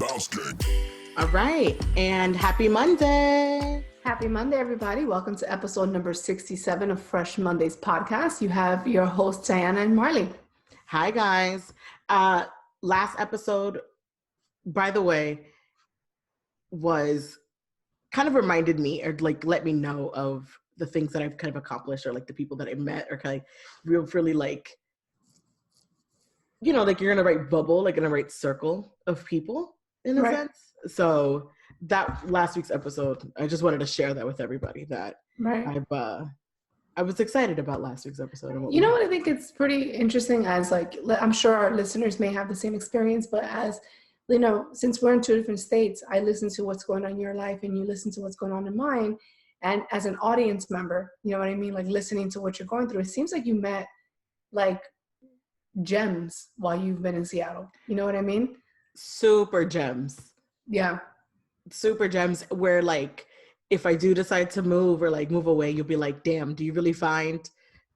All right, and happy Monday. Happy Monday, everybody. Welcome to episode number 67 of Fresh Mondays podcast. You have your hosts, Diana and Marley. Hi, guys. Last episode, by the way, was kind of reminded me or like let me know of the things that I've kind of accomplished or like the people that I met or kind of really like, you know, like you're in a right bubble, like in a right circle of people in a sense. So that last week's episode, I just wanted to share that with everybody that I was excited about last week's episode. You know what I think it's pretty interesting as like, I'm sure our listeners may have the same experience, but as, you know, since we're in two different states, I listen to what's going on in your life and you listen to what's going on in mine. And as an audience member, you know what I mean? Like listening to what you're going through, it seems like you met like gems while you've been in Seattle. You know what I mean? Super gems. Yeah. Super gems where like, if I do decide to move or like move away, you'll be like, damn, do you really find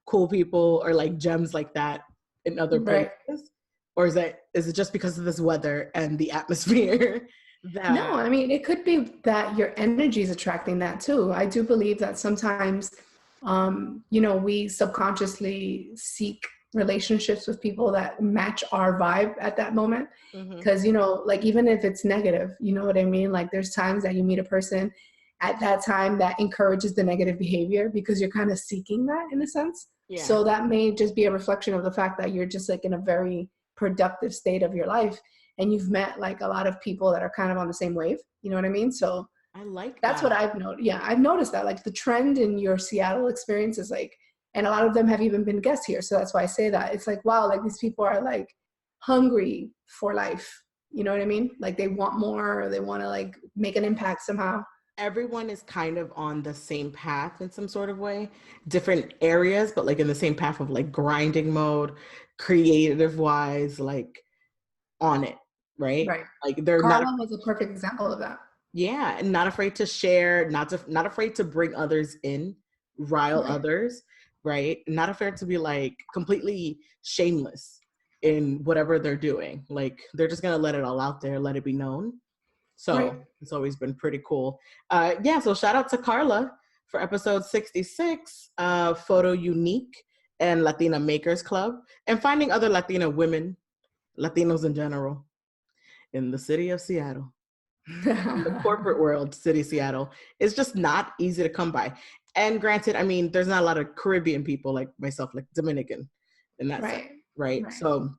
cool people or like gems like that in other places? Or is it just because of this weather and the atmosphere? No, I mean, it could be that your energy is attracting that too. I do believe that sometimes, you know, we subconsciously seek relationships with people that match our vibe at that moment. Because, you know, like even if it's negative, you know what I mean? Like there's times that you meet a person at that time that encourages the negative behavior because you're kind of seeking that in a sense. Yeah. So that may just be a reflection of the fact that you're just like in a very productive state of your life and you've met like a lot of people that are kind of on the same wave. You know what I mean? So I like that's what I've noticed. Yeah, I've noticed that like the trend in your Seattle experience is like, and a lot of them have even been guests here. So that's why I say that. It's like, wow, like these people are like hungry for life. You know what I mean? Like they want more, or they want to like make an impact somehow. Everyone is kind of on the same path in some sort of way, different areas, but like in the same path of like grinding mode, creative wise, like on it, right? Like they're Carla was a perfect example of that. Yeah, and not afraid to share, not afraid to bring others in, rile others, right? Not afraid to be like completely shameless in whatever they're doing. Like they're just gonna let it all out there, let it be known. So it's always been pretty cool. So shout out to Carla for episode 66, Photo Unique and Latina Makers Club, and finding other Latina women, Latinos in general, in the city of Seattle. In the corporate world, city Seattle, is just not easy to come by. And granted, I mean, there's not a lot of Caribbean people like myself, like Dominican, in that sense, right? So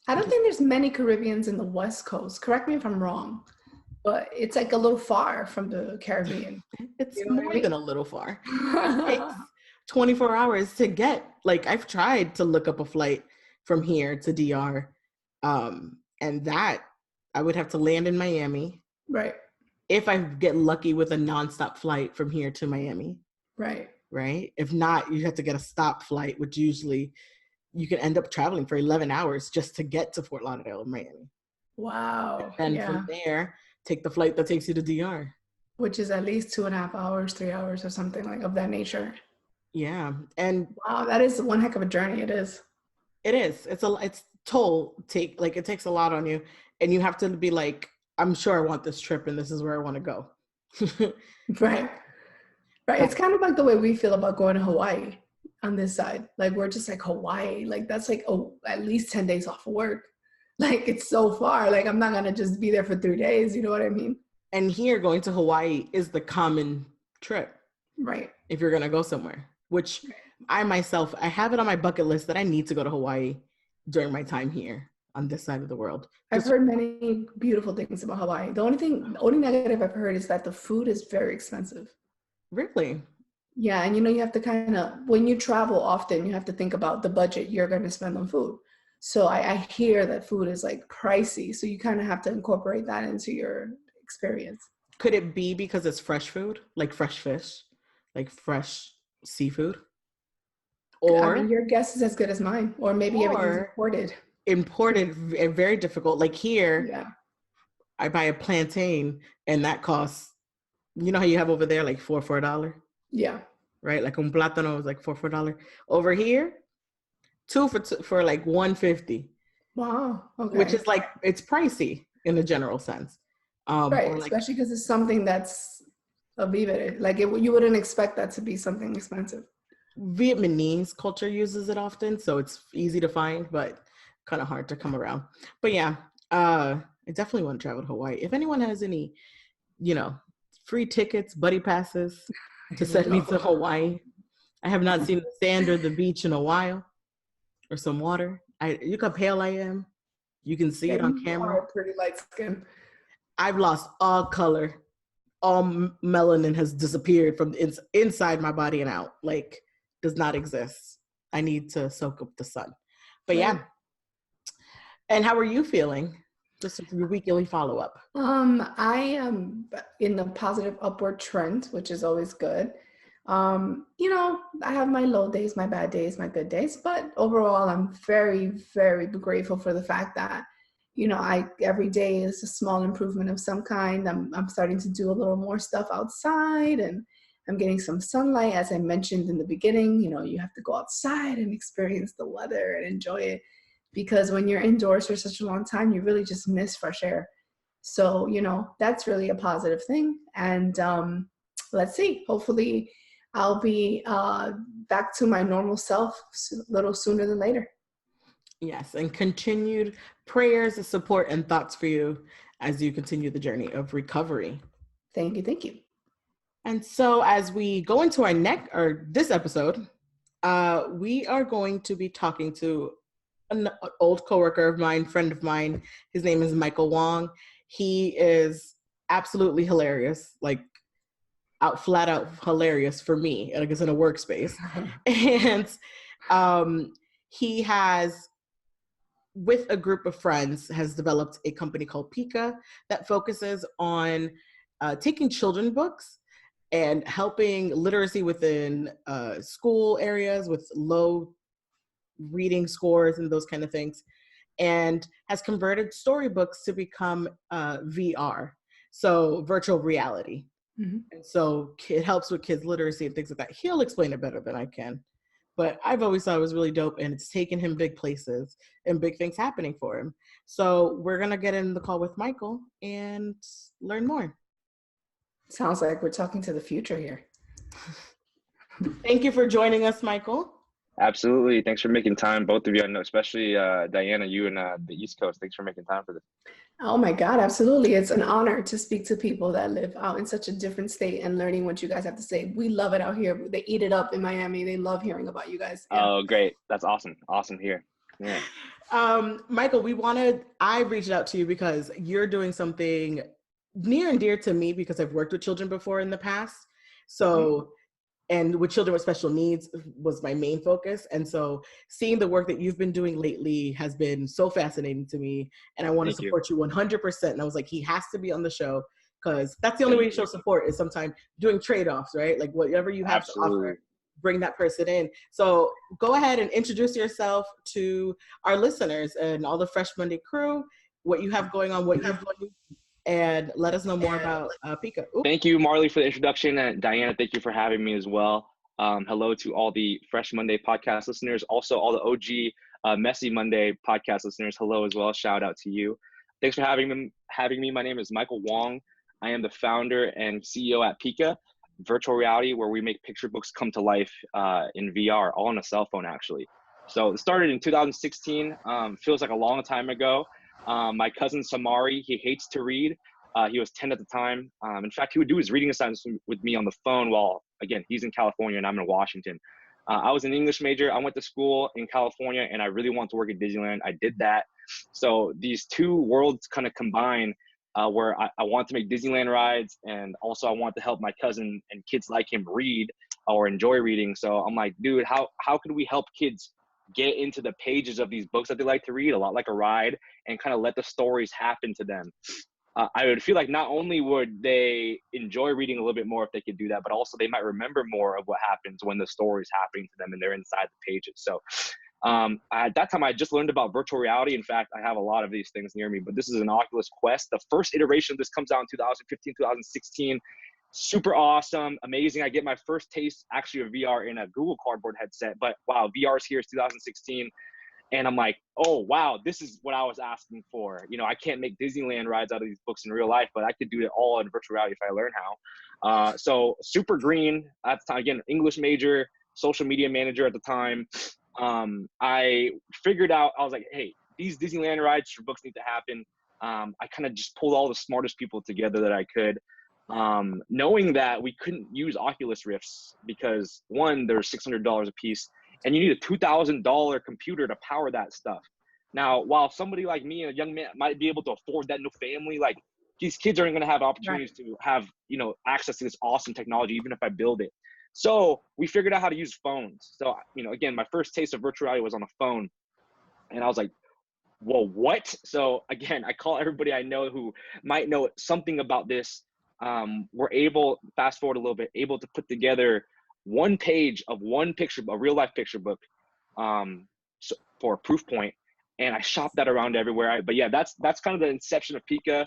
I don't think there's many Caribbeans in the West Coast. Correct me if I'm wrong. But it's like a little far from the Caribbean. It's more than a little far. It takes 24 hours to get, like I've tried to look up a flight from here to DR. And that I would have to land in Miami. Right. If I get lucky with a nonstop flight from here to Miami. Right. If not, you have to get a stop flight, which usually you can end up traveling for 11 hours just to get to Fort Lauderdale and Miami. Wow. And from there, take the flight that takes you to DR. Which is at least 2.5 hours, 3 hours or something like of that nature. Yeah. And wow, that is one heck of a journey. It is. It is. It's toll take, like it takes a lot on you. And you have to be like, I'm sure I want this trip and this is where I want to go. Right. It's kind of like the way we feel about going to Hawaii on this side. Like we're just like Hawaii, like that's like, at least 10 days off of work. Like it's so far, like I'm not going to just be there for 3 days. You know what I mean? And here going to Hawaii is the common trip. Right. If you're going to go somewhere, which I have it on my bucket list that I need to go to Hawaii during my time here on this side of the world. I've heard many beautiful things about Hawaii. The only negative I've heard is that the food is very expensive. Really? Yeah. And you have to kind of, when you travel often, you have to think about the budget you're going to spend on food. So I hear that food is like pricey. So you kind of have to incorporate that into your experience. Could it be because it's fresh food, like fresh fish, like fresh seafood? Or I mean, your guess is as good as mine. Or maybe everything's imported. Imported, very difficult. Like here, I buy a plantain and that costs, you know how you have over there like $4. Yeah. Right? Like un plátano is like $4. Over here, two for like $1.50. Wow. Okay. Which is like, it's pricey in the general sense. Right, Or like especially because it's something that's a vive. Like you wouldn't expect that to be something expensive. Vietnamese culture uses it often, so it's easy to find, but kind of hard to come around. But yeah, I definitely want to travel to Hawaii. If anyone has any, you know, free tickets, buddy passes I to would send me love to Hawaii. I have not seen the sand or the beach in a while, or some water. You how pale I am. You can see Yeah, it on you camera. are pretty light skin. I've lost all color. All melanin has disappeared from the inside my body and out. Like, does not exist. I need to soak up the sun. But Right. yeah. And how are you feeling? Just your weekly follow up. I am in a positive upward trend, which is always good. You know, I have my low days, my bad days, my good days, but overall, I'm very, very grateful for the fact that, you know, every day is a small improvement of some kind. I'm starting to do a little more stuff outside, and I'm getting some sunlight. As I mentioned in the beginning, you know, you have to go outside and experience the weather and enjoy it, because when you're indoors for such a long time, you really just miss fresh air. So, you know, that's really a positive thing. And let's see, hopefully I'll be back to my normal self a little sooner than later. Yes, and continued prayers, support, and thoughts for you as you continue the journey of recovery. Thank you. Thank you. And so, as we go into this episode, we are going to be talking to an old coworker of mine, friend of mine. His name is Michael Wong. He is absolutely hilarious, like flat out hilarious for me, I guess, in a workspace. And he has, with a group of friends, has developed a company called Peeka that focuses on taking children books and helping literacy within school areas with low reading scores and those kind of things, and has converted storybooks to become VR, so virtual reality. Mm-hmm. And so it helps with kids' literacy and things like that. He'll explain it better than I can. But I've always thought it was really dope, and it's taken him big places and big things happening for him. So we're going to get in the call with Michael and learn more. Sounds like we're talking to the future here. Thank you for joining us, Michael. Absolutely. Thanks for making time, both of you. I know, especially Diana, you in the East Coast. Thanks for making time for this. Oh my God, absolutely. It's an honor to speak to people that live out in such a different state and learning what you guys have to say. We love it out here. They eat it up in Miami. They love hearing about you guys. Yeah. Oh, great. That's awesome. Awesome here. Yeah. Michael, I reached out to you because you're doing something near and dear to me because I've worked with children before in the past. So, and with children with special needs was my main focus. And so seeing the work that you've been doing lately has been so fascinating to me. And I want to support you 100%. And I was like, he has to be on the show, because that's the only way to show support is sometimes doing trade-offs, right? Like whatever you have to offer, bring that person in. So go ahead and introduce yourself to our listeners and all the Fresh Monday crew, what you have going on, what you have going, and let us know more about Peeka. Thank you, Marley, for the introduction. And Diana, thank you for having me as well. Hello to all the Fresh Monday podcast listeners. Also, all the OG Messy Monday podcast listeners. Hello as well. Shout out to you. Thanks for having me. My name is Michael Wong. I am the founder and CEO at Peeka, virtual reality, where we make picture books come to life in VR, all on a cell phone, actually. So it started in 2016. Feels like a long time ago. My cousin Samari, he hates to read. He was 10 at the time. In fact, he would do his reading assignments with me on the phone while, again, he's in California and I'm in Washington. I was an English major. I went to school in California and I really wanted to work at Disneyland. I did that. So these two worlds kind of combine, where I want to make Disneyland rides, and also I want to help my cousin and kids like him read or enjoy reading. So I'm like, dude, how can we help kids get into the pages of these books that they like to read, a lot like a ride, and kind of let the stories happen to them? I would feel like not only would they enjoy reading a little bit more if they could do that, but also they might remember more of what happens when the story is happening to them and they're inside the pages. So at that time, I just learned about virtual reality. In fact, I have a lot of these things near me, but this is an Oculus Quest. The first iteration of this comes out in 2015, 2016. Super awesome, amazing. I get my first taste actually of VR in a Google Cardboard headset, but wow, VR's here is 2016. And I'm like, oh, wow, this is what I was asking for. You know, I can't make Disneyland rides out of these books in real life, but I could do it all in virtual reality if I learn how. So super green at the time, again, English major, social media manager at the time. I figured out, I was like, hey, these Disneyland rides for books need to happen. I kind of just pulled all the smartest people together that I could, knowing that we couldn't use Oculus Rifts because one, they're $600 a piece, and you need a $2,000 computer to power that stuff. Now, while somebody like me, a young man, might be able to afford that, no family, like these kids aren't going to have opportunities to have, you know, access to this awesome technology, even if I build it. So we figured out how to use phones. So, you know, again, my first taste of virtual reality was on a phone, and I was like, whoa, what? So again, I call everybody I know who might know something about this. We're able, fast forward a little bit, able to put together one page of one picture, a real life picture book, so for a proof point. And I shopped that around everywhere. But yeah, that's kind of the inception of Peeka.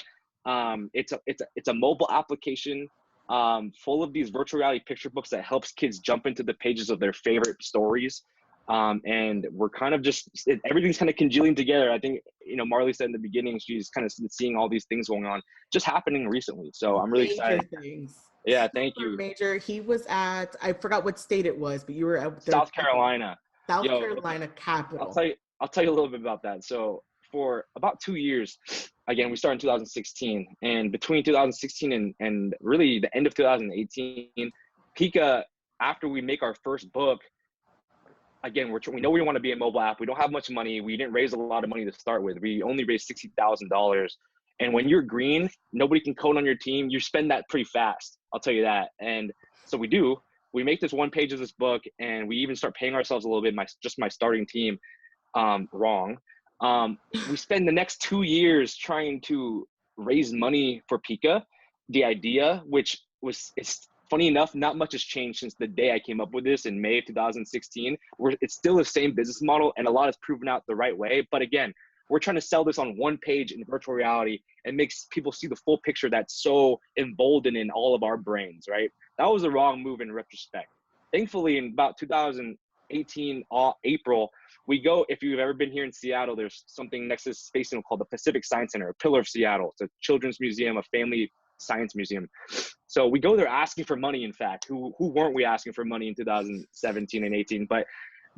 It's a mobile application full of these virtual reality picture books that helps kids jump into the pages of their favorite stories. And we're kind of just, everything's kind of congealing together. I think, you know, Marley said in the beginning, she's kind of seeing all these things going on just happening recently. So I'm really excited. Things. Yeah, thank you. Major. He was at, I forgot what state it was, but you were at South Carolina. South Carolina capital. I'll tell you a little bit about that. So for about 2 years, again, we started in 2016, and between 2016 and really the end of 2018, Peeka, after we make our first book, again, we know we want to be a mobile app. We don't have much money. We didn't raise a lot of money to start with. We only raised $60,000. And when you're green, nobody can code on your team. You spend that pretty fast. I'll tell you that. And so we make this one page of this book, and we even start paying ourselves a little bit, my starting team, wrong. We spend the next 2 years trying to raise money for Peeka. The idea, which was, it's funny enough, not much has changed since the day I came up with this in May of 2016. It's still the same business model, and a lot has proven out the right way. But again, we're trying to sell this on one page in virtual reality and makes people see the full picture that's so emboldening all of our brains, right? That was the wrong move in retrospect. Thankfully, in about 2018, April, we go, if you've ever been here in Seattle, there's something next to the Space Center called the Pacific Science Center, a pillar of Seattle. It's a children's museum, a family science museum. So we go there asking for money, in fact. Who weren't we asking for money in 2017 and 18? But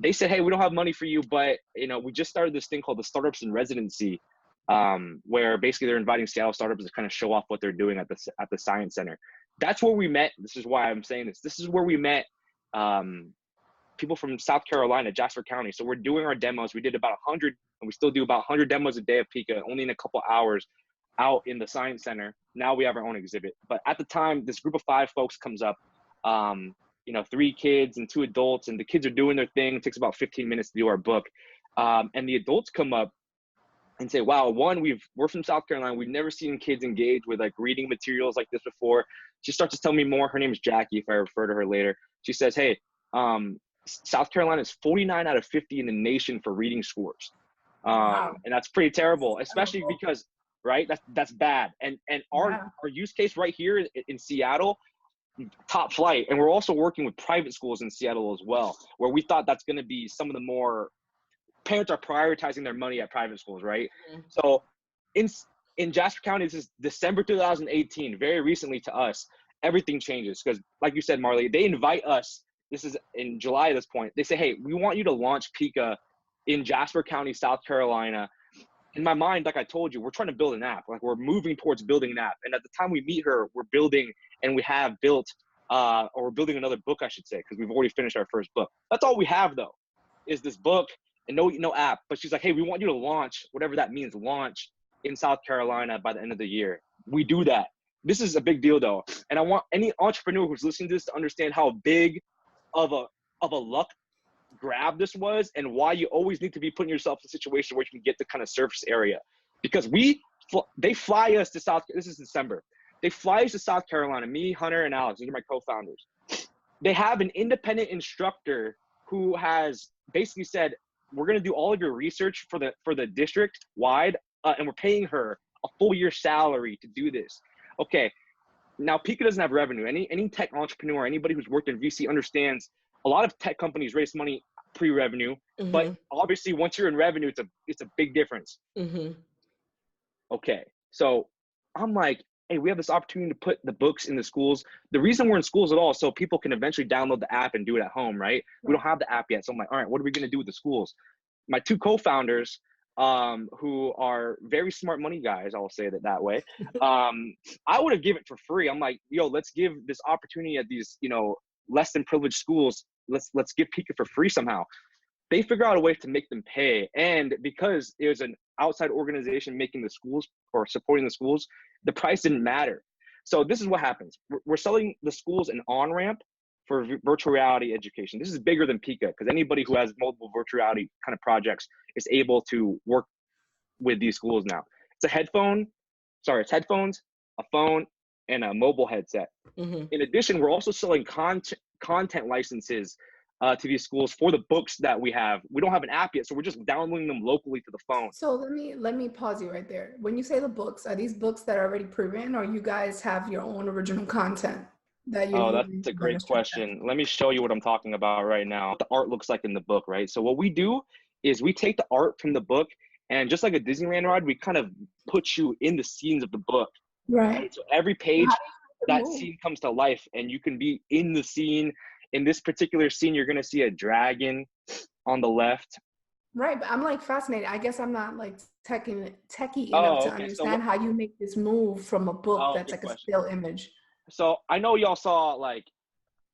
they said, hey, we don't have money for you, but you know, we just started this thing called the Startups in Residency, where basically they're inviting Seattle startups to kind of show off what they're doing at the Science Center. That's where we met. This is why I'm saying this. This is where we met people from South Carolina, Jasper County. So we're doing our demos. We did about 100, and we still do about 100 demos a day of Peeka, only in a couple hours out in the Science Center. Now we have our own exhibit. But at the time, this group of 5 folks comes up, you know, 3 kids and 2 adults, and the kids are doing their thing. It takes about 15 minutes to do our book. And the adults come up and say, wow, we're from South Carolina. We've never seen kids engage with like reading materials like this before. She starts to tell me more. Her name is Jackie, if I refer to her later. She says, hey, South Carolina is 49 out of 50 in the nation for reading scores. Wow. And that's pretty terrible, especially because, right, that's bad. And our use case right here in Seattle, top flight. And we're also working with private schools in Seattle as well, where we thought that's going to be some of the more, parents are prioritizing their money at private schools, right? Mm-hmm. So in Jasper County, this is December 2018, very recently to us, everything changes. Because like you said, Marley, they invite us, this is in July at this point, they say, hey, we want you to launch Peeka in Jasper County, South Carolina. In my mind, like I told you, we're trying to build an app. Like we're moving towards building an app. And at the time we meet her, we're building, and we have built, or we're building another book, I should say, because we've already finished our first book. That's all we have though, is this book and no app. But she's like, hey, we want you to launch, whatever that means, launch in South Carolina by the end of the year. We do that. This is a big deal though. And I want any entrepreneur who's listening to this to understand how big of a luck grab this was, and why you always need to be putting yourself in a situation where you can get the kind of surface area. Because they fly us to this is December. They fly us to South Carolina, me, Hunter, and Alex. These are my co-founders. They have an independent instructor who has basically said, we're going to do all of your research for the district wide, and we're paying her a full year salary to do this. Okay. Now, Peeka doesn't have revenue. Any tech entrepreneur, anybody who's worked in VC understands a lot of tech companies raise money pre-revenue, but obviously once you're in revenue, it's a big difference. Okay, so I'm like, hey, we have this opportunity to put the books in the schools. The reason we're in schools at all is so people can eventually download the app and do it at home, right? We don't have the app yet. So I'm like, all right, what are we going to do with the schools? My two co-founders, who are very smart money guys, I'll say that way. I would have given it for free. I'm like, yo, let's give this opportunity at these, you know, less than privileged schools. Let's give Peeka for free somehow. They figure out a way to make them pay. And because it was an outside organization making the schools or supporting the schools, the price didn't matter. So this is what happens. We're selling the schools an on-ramp for virtual reality education. This is bigger than Peeka because anybody who has multiple virtual reality kind of projects is able to work with these schools now. It's headphones, a phone, and a mobile headset. In addition, we're also selling content licenses to these schools for the books that we have. We don't have an app yet, so we're just downloading them locally to the phone. So let me pause you right there. When you say the books, are these books that are already pre-written, or you guys have your own original content that you? Oh, that's a great question. Let me show you what I'm talking about right now. What the art looks like in the book, right? So what we do is we take the art from the book, and just like a Disneyland ride, we kind of put you in the scenes of the book. Right. And so every page, that scene comes to life, and you can be in the scene. In this particular scene, you're going to see a dragon on the left. Right, but I'm like fascinated. I guess I'm not like techie enough to understand how you make this move from a book that's like a still image. So I know y'all saw like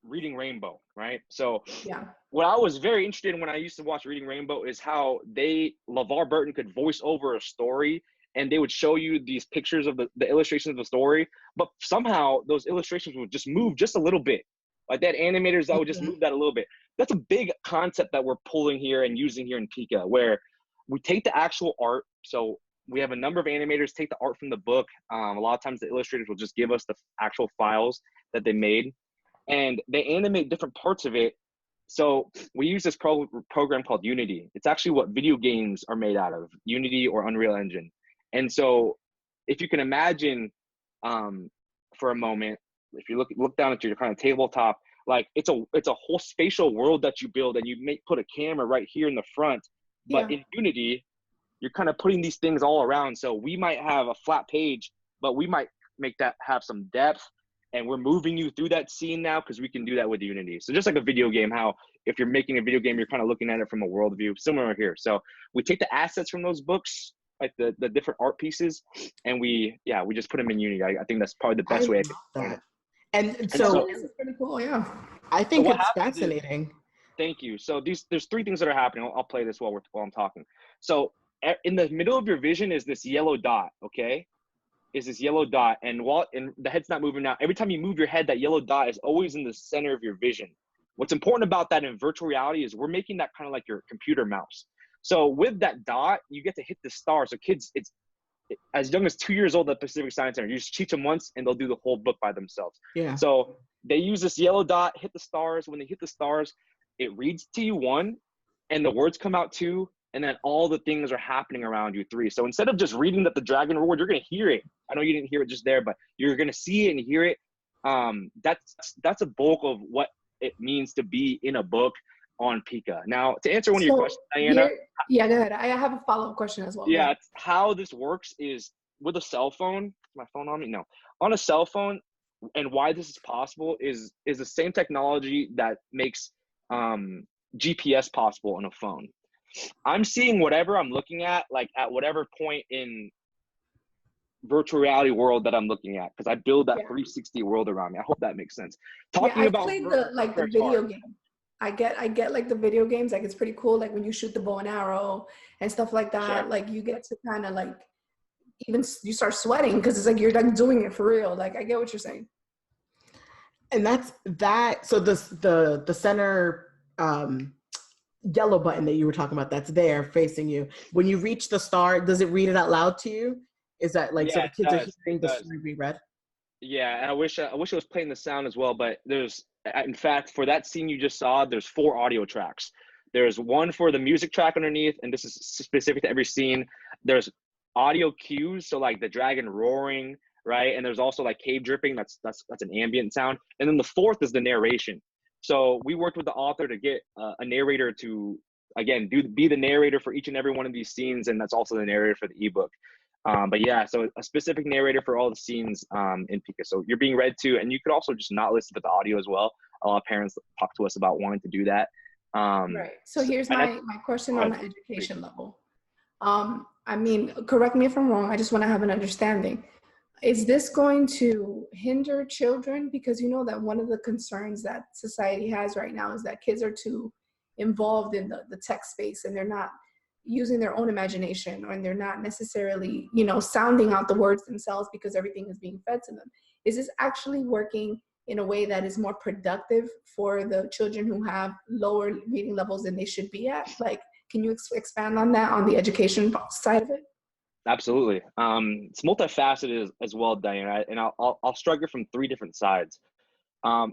Reading Rainbow, right? So yeah, what I was very interested in when I used to watch Reading Rainbow is how LeVar Burton could voice over a story, and they would show you these pictures of the illustrations of the story, but somehow those illustrations would just move just a little bit. Like that animators that would just move that a little bit. That's a big concept that we're pulling here and using here in Peeka, where we take the actual art. So we have a number of animators take the art from the book. A lot of times the illustrators will just give us the actual files that they made, and they animate different parts of it. So we use this program called Unity. It's actually what video games are made out of, Unity or Unreal Engine. And so if you can imagine for a moment, if you look down at your kind of tabletop, like it's a whole spatial world that you build, and you put a camera right here in the front. But in Unity, you're kind of putting these things all around. So we might have a flat page, but we might make that have some depth, and we're moving you through that scene now because we can do that with Unity. So just like a video game, how if you're making a video game, you're kind of looking at it from a world view, similar here. So we take the assets from those books, like the different art pieces, and we just put them in Unity. I think that's probably the best way. And so this is pretty cool. Yeah, I think it's fascinating. Thank you. So there's three things that are happening. I'll play this while I'm talking. So in the middle of your vision is this yellow dot. Okay, is this yellow dot, and the head's not moving now. Every time you move your head, that yellow dot is always in the center of your vision. What's important about that in virtual reality is we're making that kind of like your computer mouse. So with that dot, you get to hit the star. So kids, it's as young as 2 years old at Pacific Science Center. You just teach them once, and they'll do the whole book by themselves. Yeah. So they use this yellow dot, hit the stars. When they hit the stars, it reads to you 1, and the words come out 2, and then all the things are happening around you 3. So instead of just reading that the dragon roared, you're going to hear it. I know you didn't hear it just there, but you're going to see it and hear it. That's a bulk of what it means to be in a book on Peeka. Now, to answer one of your questions, Diana. Yeah, go ahead. I have a follow-up question as well. Yeah, how this works is with a cell phone. Is my phone on me? No. On a cell phone, and why this is possible is the same technology that makes GPS possible on a phone. I'm seeing whatever I'm looking at, like at whatever point in virtual reality world that I'm looking at, because I build that 360 world around me. I hope that makes sense. Talking about the video game. I get like the video games, like it's pretty cool, like when you shoot the bow and arrow and stuff like that. Sure. Like you get to kind of like even you start sweating because it's like you're like doing it for real. Like I get what you're saying. And that's that. So the center yellow button that you were talking about, that's there facing you. When you reach the star, does it read it out loud to you? Is that like so the kids are hearing the story be read? Yeah, and I wish it was playing the sound as well, but in fact, for that scene you just saw, there's 4 audio tracks. There's one for the music track underneath, and this is specific to every scene. There's audio cues, so like the dragon roaring, right? And there's also like cave dripping, that's an ambient sound. And then the 4th is the narration. So we worked with the author to get a narrator to, again, be the narrator for each and every one of these scenes, and that's also the narrator for the ebook. But yeah, so a specific narrator for all the scenes in Peeka. So you're being read to, and you could also just not listen to the audio as well. A lot of parents talk to us about wanting to do that. Right. So here's my question on the education level. I mean, correct me if I'm wrong. I just want to have an understanding. Is this going to hinder children? Because you know that one of the concerns that society has right now is that kids are too involved in the tech space, and they're not using their own imagination, or they're not necessarily, you know, sounding out the words themselves because everything is being fed to them. Is this actually working in a way that is more productive for the children who have lower reading levels than they should be at? Like, can you expand on that, on the education side of it? Absolutely. It's multifaceted as well, Diana, and I'll struggle from 3 different sides.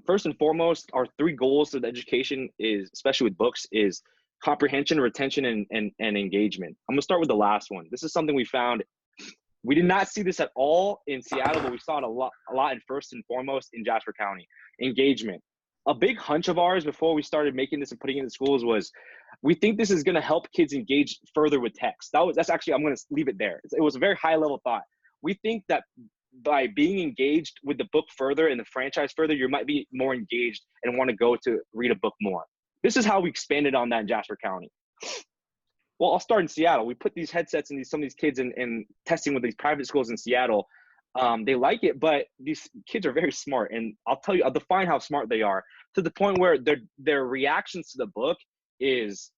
First and foremost, our 3 goals of education is, especially with books, is comprehension, retention, and engagement. I'm gonna start with the last one. This is something we found. We did not see this at all in Seattle, but we saw it a lot in first and foremost in Jasper County. Engagement. A big hunch of ours before we started making this and putting it in schools was, we think this is gonna help kids engage further with text. That's actually, I'm gonna leave it there. It was a very high level thought. We think that by being engaged with the book further and the franchise further, you might be more engaged and want to go to read a book more. This is how we expanded on that in Jasper County. Well, I'll start in Seattle. We put these headsets in some of these kids in testing with these private schools in Seattle. They like it, but these kids are very smart. And I'll define how smart they are, to the point where their reactions to the book is,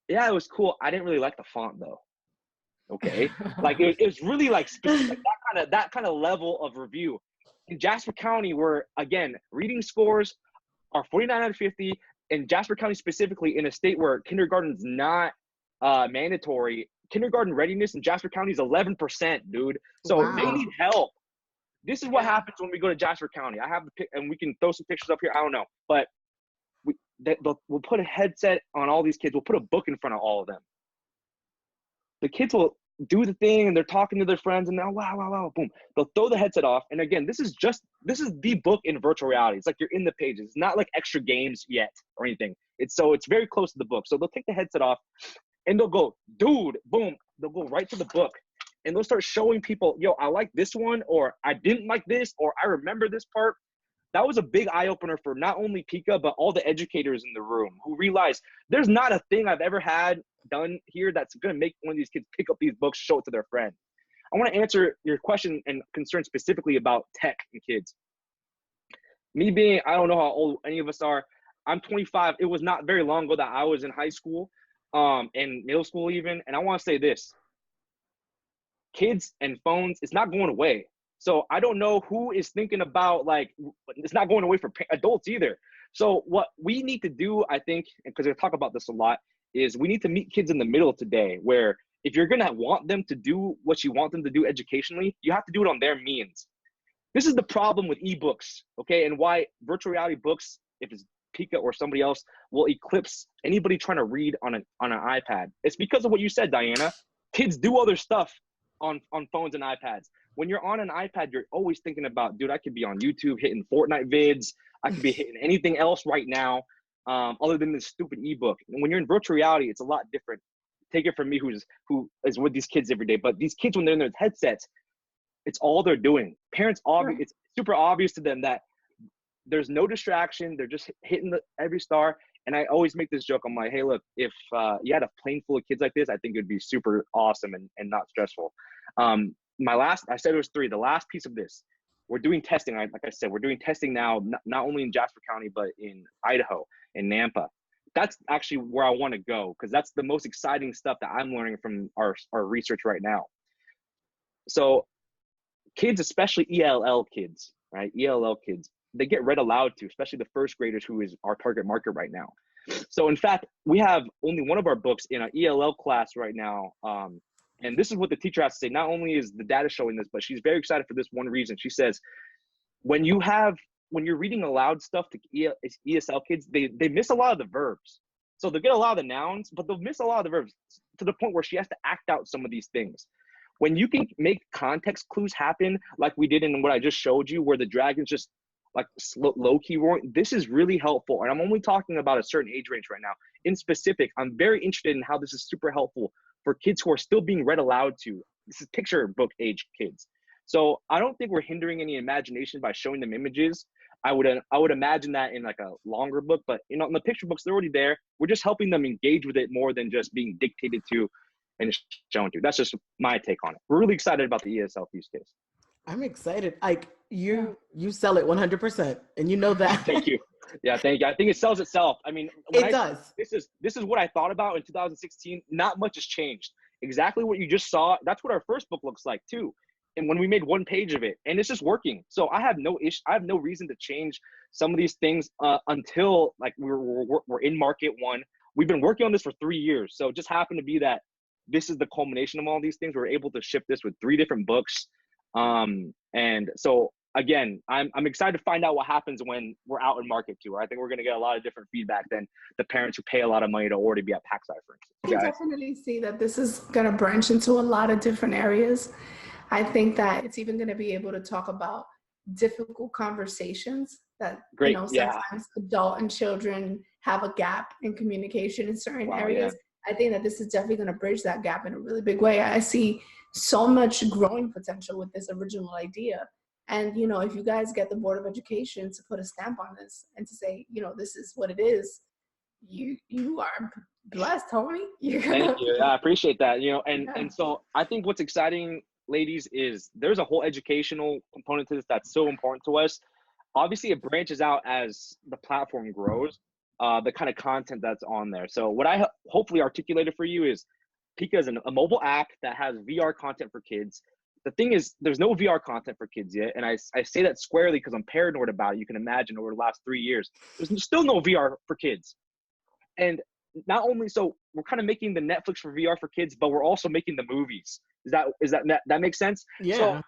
yeah, it was cool. I didn't really like the font though. Okay. Like it was really like specific, that kind of level of review. In Jasper County, where again, reading scores are 49 out of 50, in Jasper County specifically, in a state where kindergarten's not mandatory, kindergarten readiness in Jasper County is 11%, dude. So Wow. They need help. This is what happens when we go to Jasper County. I have the pic, and we can throw some pictures up here. I don't know, but we'll put a headset on all these kids. We'll put a book in front of all of them. The kids will do the thing, and they're talking to their friends, and now wow, boom. They'll throw the headset off, and again, this is the book in virtual reality. It's like you're in the pages. It's not like extra games yet or anything. It's very close to the book. So they'll take the headset off, and they'll go, dude, boom. They'll go right to the book, and they'll start showing people, yo, I like this one, or I didn't like this, or I remember this part. That was a big eye-opener for not only Peeka, but all the educators in the room, who realized there's not a thing I've ever had done here that's going to make one of these kids pick up these books, show it to their friend. I want to answer your question and concern specifically about tech and kids. Me being, I don't know how old any of us are. I'm 25. It was not very long ago that I was in high school, and middle school even. And I want to say this. Kids and phones, it's not going away. So I don't know who is thinking about, like, it's not going away for adults either. So what we need to do, I think, because I talk about this a lot, is we need to meet kids in the middle today, where if you're going to want them to do what you want them to do educationally, you have to do it on their means. This is the problem with ebooks, okay? And why virtual reality books, if it's Peeka or somebody else, will eclipse anybody trying to read on an iPad. It's because of what you said, Diana. Kids do other stuff on phones and iPads. When you're on an iPad, you're always thinking about, dude, I could be on YouTube hitting Fortnite vids. I could be hitting anything else right now, other than this stupid ebook. And when you're in virtual reality, it's a lot different. Take it from me, who is with these kids every day. But these kids, when they're in their headsets, it's all they're doing. Parents, it's super obvious to them that there's no distraction. They're just hitting every star. And I always make this joke. I'm like, hey, look, if you had a plane full of kids like this, I think it'd be super awesome and not stressful. I said it was 3. The last piece of this, we're doing testing. Like I said, we're doing testing now, not only in Jasper County, but in Idaho, in Nampa. That's actually where I want to go, because that's the most exciting stuff that I'm learning from our research right now. So kids, especially ELL kids, right? ELL kids, they get read aloud to, especially the first graders, who is our target market right now. So in fact, we have only one of our books in an ELL class right now. And this is what the teacher has to say. Not only is the data showing this, but she's very excited for this one reason. She says, when you're reading aloud stuff to ESL kids, they miss a lot of the verbs. So they'll get a lot of the nouns, but they'll miss a lot of the verbs, to the point where she has to act out some of these things. When you can make context clues happen, like we did in what I just showed you, where the dragon's just like low key roaring. This is really helpful. And I'm only talking about a certain age range right now. In specific, I'm very interested in how this is super helpful for kids who are still being read aloud to. This is picture book age kids. So I don't think we're hindering any imagination by showing them images. I would imagine that in like a longer book, but in the picture books, they're already there. We're just helping them engage with it more than just being dictated to and shown to. That's just my take on it. We're really excited about the ESL use case. I'm excited. Like you sell it 100%, and you know that. Thank you. Yeah, thank you. I think it sells itself. I mean, it does. This is what I thought about in 2016. Not much has changed. Exactly what you just saw. That's what our first book looks like too. And when we made one page of it, and it's just working. So I have no issue. I have no reason to change some of these things until like we're in market one. We've been working on this for 3 years. So it just happened to be that this is the culmination of all these things. We're able to ship this with 3 different books. And so again, I'm excited to find out what happens when we're out in market too. I think we're going to get a lot of different feedback than the parents who pay a lot of money to already be at PacSci, for instance. I can definitely see that this is going to branch into a lot of different areas. I think that it's even going to be able to talk about difficult conversations that sometimes adult and children have a gap in communication in certain areas. Yeah. I think that this is definitely going to bridge that gap in a really big way. I see so much growing potential with this original idea. And, if you guys get the Board of Education to put a stamp on this and to say, this is what it is, you are blessed, homie. Thank you. I appreciate that. And so I think what's exciting, ladies, is there's a whole educational component to this that's so important to us. Obviously, it branches out as the platform grows, the kind of content that's on there. So what I hopefully articulated for you is Peeka is a mobile app that has VR content for kids. The thing is, there's no VR content for kids yet. And I say that squarely because I'm paranoid about it. You can imagine over the last 3 years, there's still no VR for kids. And not only so, we're kind of making the Netflix for VR for kids, but we're also making the movies. That makes sense? Yeah.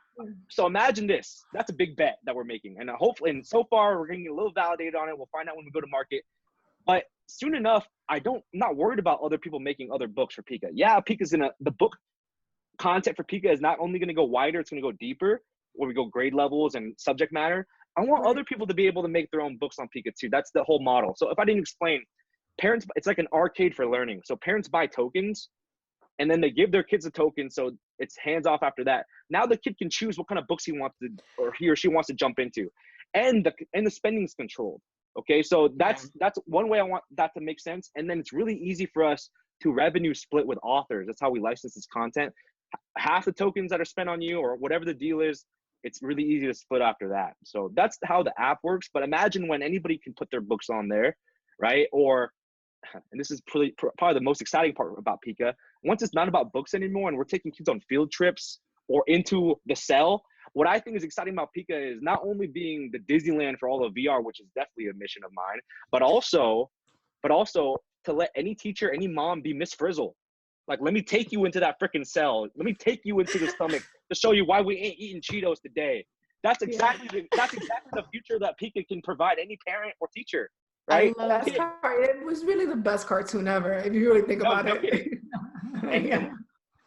So imagine this. That's a big bet that we're making. And hopefully, and so far we're getting a little validated on it. We'll find out when we go to market. But soon enough, I'm not worried about other people making other books for Peeka. Yeah, the book content for Peeka is not only going to go wider, it's going to go deeper, where we go grade levels and subject matter. I want other people to be able to make their own books on Peeka too. That's the whole model. So if I didn't explain, parents, it's like an arcade for learning. So parents buy tokens and then they give their kids a token. So it's hands off after that. Now the kid can choose what kind of books he wants to, or he or she wants to jump into. And the spending is controlled. Okay. So that's one way I want that to make sense. And then it's really easy for us to revenue split with authors. That's how we license this content. Half the tokens that are spent on you or whatever the deal is, it's really easy to split after that. So that's how the app works. But imagine when anybody can put their books on there, right? Or, and this is probably the most exciting part about Peeka, once it's not about books anymore and we're taking kids on field trips or into the cell, what I think is exciting about Peeka is not only being the Disneyland for all of VR, which is definitely a mission of mine, but also to let any teacher, any mom be Miss Frizzle. Like, let me take you into that freaking cell. Let me take you into the stomach to show you why we ain't eating Cheetos today. That's exactly the future that Peeka can provide any parent or teacher, right? It was really the best cartoon ever, if you really think about it.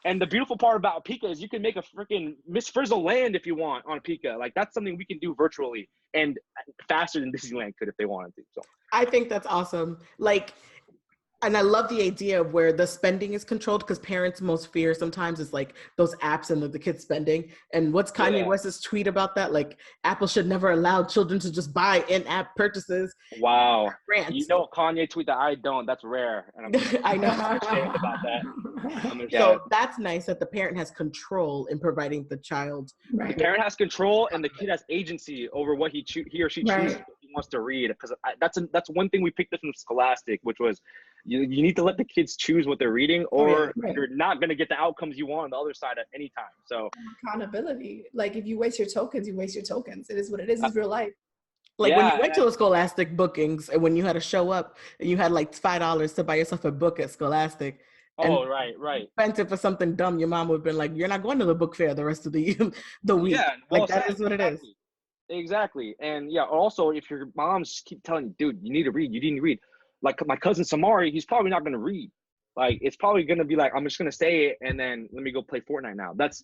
And the beautiful part about Peeka is you can make a freaking Miss Frizzle land if you want on Peeka. Like, that's something we can do virtually and faster than Disneyland could if they wanted to. So I think that's awesome. And I love the idea of where the spending is controlled, because parents' most fear sometimes is like those apps and the kids spending. And what's Kanye West's tweet about that? Like, Apple should never allow children to just buy in-app purchases. Wow. You know Kanye tweet that I don't. That's rare. And I know ashamed about that. So that's nice that the parent has control in providing the child. Right. The parent has control and the kid has agency over what he or she chooses what he wants to read. Because that's one thing we picked up from Scholastic, which was you need to let the kids choose what they're reading, or you're not going to get the outcomes you want on the other side at any time. So accountability. Like, if you waste your tokens, you waste your tokens. It is what it is. It's real life. Like when you went to a Scholastic bookings and when you had to show up and you had like $5 to buy yourself a book at Scholastic. Right. Spent it for something dumb. Your mom would have been like, "You're not going to the book fair the rest of the week." Yeah, well, like that is what it is. Exactly. And also if your moms keep telling you, dude, you need to read, like my cousin Samari, he's probably not going to read. Like, it's probably going to be like, I'm just going to say it and then let me go play Fortnite now. That's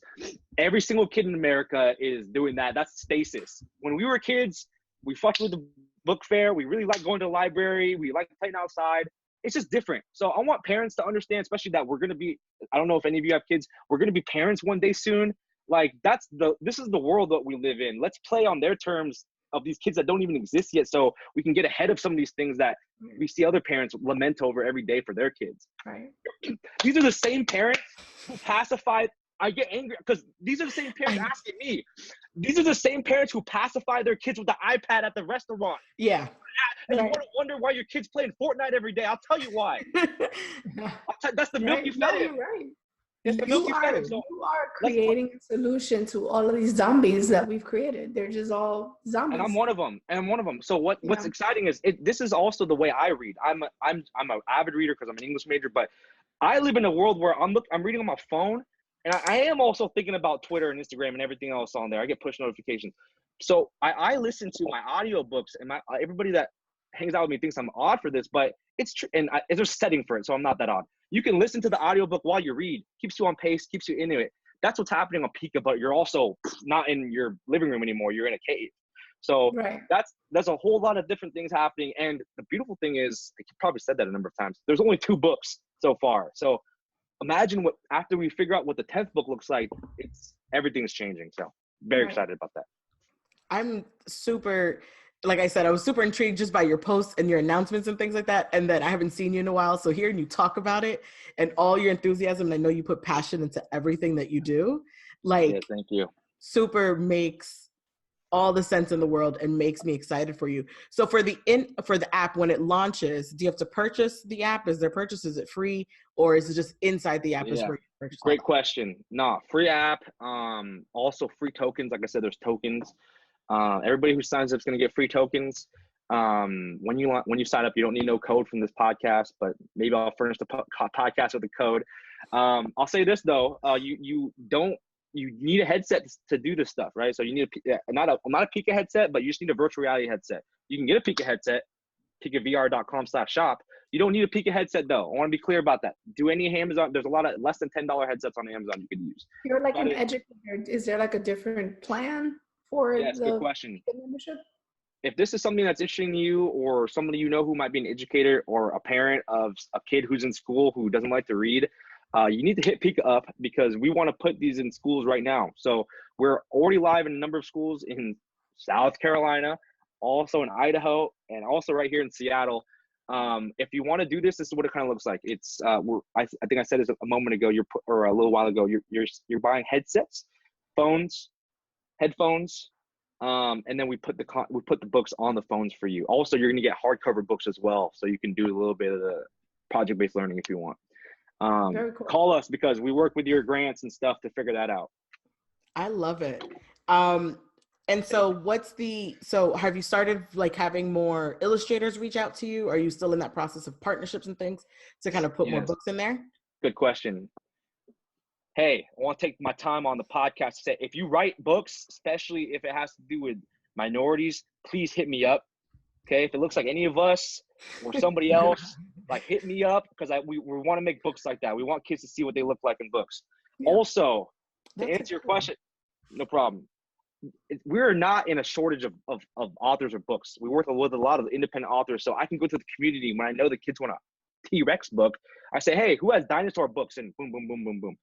every single kid in America is doing that. That's stasis. When we were kids, We fucked with the book fair. We really like going to the library. We like playing outside. It's just different. So I want parents to understand, especially that we're going to be, I don't know if any of you have kids, we're going to be parents one day soon. Like this is the world that we live in. Let's play on their terms of these kids that don't even exist yet, so we can get ahead of some of these things that we see other parents lament over every day for their kids. Right. These are the same parents who pacify. I get angry because these are the same parents asking me. These are the same parents who pacify their kids with the iPad at the restaurant. Yeah. And you want to wonder why your kid's playing Fortnite every day. I'll tell you why. That's the milk you fed him. You're right. It's the milk you fed him. So you are creating a solution to all of these zombies that we've created. They're just all zombies. And I'm one of them. So what's exciting is this is also the way I read. I'm an avid reader because I'm an English major, but I live in a world where I'm reading on my phone, and I am also thinking about Twitter and Instagram and everything else on there. I get push notifications. So I listen to my audiobooks, and everybody that hangs out with me thinks I'm odd for this, but it's true. And there's a setting for it, so I'm not that odd. You can listen to the audiobook while you read. Keeps you on pace, keeps you into it. That's what's happening on Peeka, but you're also not in your living room anymore. You're in a cave. So that's a whole lot of different things happening. And the beautiful thing is, I probably said that a number of times, there's only 2 books so far. So imagine after we figure out what the 10th book looks like, everything's changing. So very excited about that. I'm super, like I said, I was super intrigued just by your posts and your announcements and things like that. And then I haven't seen you in a while. So hearing you talk about it and all your enthusiasm, and I know you put passion into everything that you do, like, thank you. Super makes all the sense in the world and makes me excited for you. So for the app, when it launches, do you have to purchase the app? Is it free, or is it just inside the app? Yeah. Great question. No, free app. Also free tokens. Like I said, there's tokens. Everybody who signs up is going to get free tokens. When you sign up, you don't need no code from this podcast, but maybe I'll furnish the podcast with a code. I'll say this though, you need a headset to do this stuff, right? So you need not a Peeka headset, but you just need a virtual reality headset. You can get a Peeka headset, PeekaVR.com/shop. You don't need a Peeka headset though. I want to be clear about that. Do any Amazon? There's a lot of less than $10 headsets on Amazon you can use. You're like an educator. Is there like a different plan for good question. Membership? If this is something that's interesting to you, or somebody you know who might be an educator or a parent of a kid who's in school who doesn't like to read, you need to hit Peeka up, because we want to put these in schools right now. So we're already live in a number of schools in South Carolina, also in Idaho, and also right here in Seattle. If you want to do this, this is what it kind of looks like. It's I think I said this a moment ago, or a little while ago. You're buying headsets, phones, headphones, and then we put the books on the phones for you. Also, you're going to get hardcover books as well, so you can do a little bit of the project-based learning if you want. Very cool. Call us, because we work with your grants and stuff to figure that out. I love it. And so have you started like having more illustrators reach out to you? Are you still in that process of partnerships and things to kind of put more books in there? Good question. Hey, I want to take my time on the podcast to say, if you write books, especially if it has to do with minorities, please hit me up. Okay, if it looks like any of us or somebody else, like, hit me up, because we want to make books like that. We want kids to see what they look like in books. Yeah. Also, to answer your question, no problem. We're not in a shortage of authors or books. We work with a lot of independent authors, so I can go to the community when I know the kids want a T-Rex book. I say, hey, who has dinosaur books? And boom, boom, boom, boom, boom.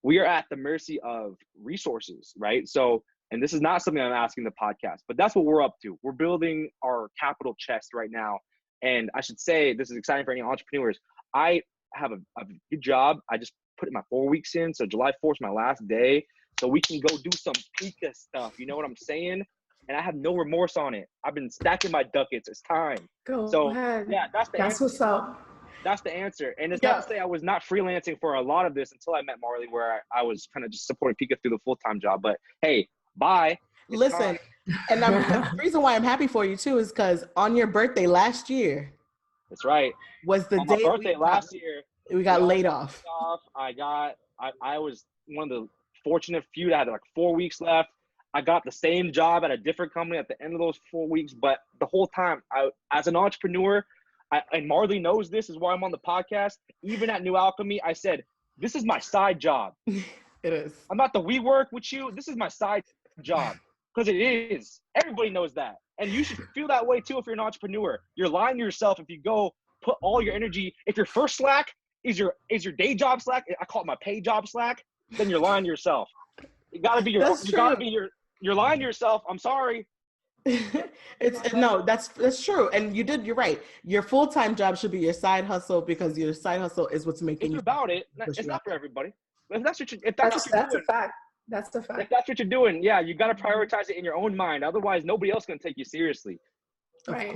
We are at the mercy of resources, right? So, and this is not something I'm asking the podcast, but that's what we're up to. We're building our capital chest right now. And I should say, this is exciting for any entrepreneurs. I have a good job. I just put my 4 weeks in. So July 4th is my last day. So we can go do some Peeka stuff. You know what I'm saying? And I have no remorse on it. I've been stacking my ducats. It's time. Go ahead. Yeah, that's what's up. That's the answer. And it's not to say I was not freelancing for a lot of this until I met Marley, where I was kind of just supporting Peeka through the full-time job. But hey, bye. Listen, and the reason why I'm happy for you too is because on your birthday last year. That's right. Was the day my birthday last year. We got laid off. I was one of the fortunate few that had like 4 weeks left. I got the same job at a different company at the end of those 4 weeks. But the whole time, as an entrepreneur, and Marley knows this is why I'm on the podcast. Even at New Alchemy, I said, this is my side job. It is. I'm not the we work with you. This is my side job. because it is. Everybody knows that. And you should feel that way too if you're an entrepreneur. You're lying to yourself if you go put all your energy. If your first slack is your day job slack, I call it my pay job slack, then you're lying to yourself. It gotta be you're lying to yourself. I'm sorry. That's true. And you're right. Your full-time job should be your side hustle, because your side hustle is what's making you about it. It's not for everybody. If that's what you're that's doing, a fact. That's the fact. If that's what you're doing, yeah, you got to prioritize it in your own mind. Otherwise, nobody else can take you seriously. Right.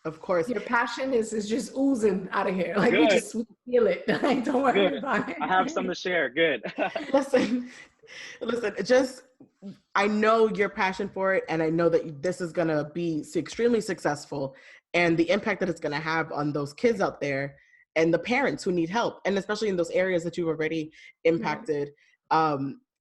Of course. Your passion is just oozing out of here. Like we feel it. Like, don't worry about it. I have some to share. Good. Listen, I know your passion for it, and I know that this is going to be extremely successful, and the impact that it's going to have on those kids out there and the parents who need help, and especially in those areas that you've already impacted.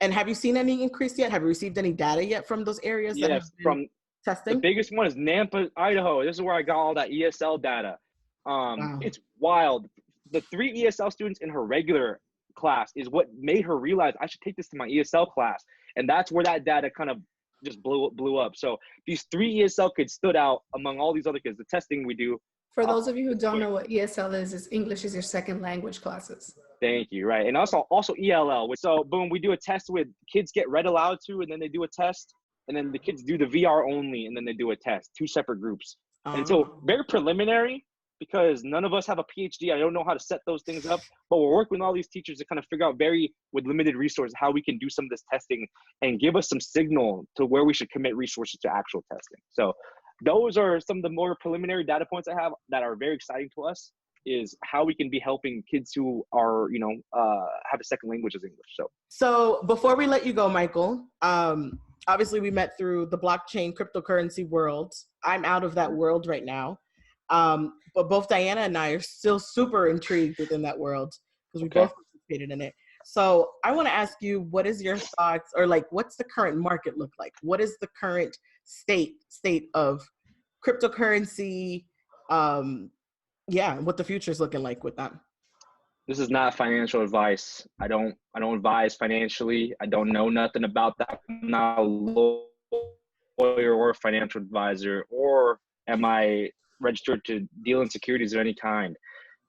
And have you seen any increase yet? Have you received any data yet from those areas? Yes, from testing. The biggest one is Nampa, Idaho. This is where I got all that ESL data. Wow. It's wild. The 3 ESL students in her regular class is what made her realize I should take this to my ESL class. And that's where that data kind of just blew up. So these 3 ESL kids stood out among all these other kids. The testing we do. For those of you who don't know what ESL is English is your second language classes. Thank you. Right. And also ELL. So boom, we do a test with kids get read aloud to, and then they do a test, and then the kids do the VR only, and then they do a test, 2 separate groups. And so very preliminary, because none of us have a PhD. I don't know how to set those things up, but we're working with all these teachers to kind of figure out with limited resources, how we can do some of this testing and give us some signal to where we should commit resources to actual testing. So those are some of the more preliminary data points I have that are very exciting to us, is how we can be helping kids who are, have a second language as English. So before we let you go, Michael, obviously we met through the blockchain cryptocurrency world. I'm out of that world right now. But both Diana and I are still super intrigued within that world, because we both participated in it. So I want to ask you, what is your thoughts, or what's the current market look like? What is the current state of cryptocurrency? What the future is looking like with them. This is not financial advice. I don't advise financially. I don't know nothing about that. I'm not a lawyer or a financial advisor, or am I registered to deal in securities of any kind.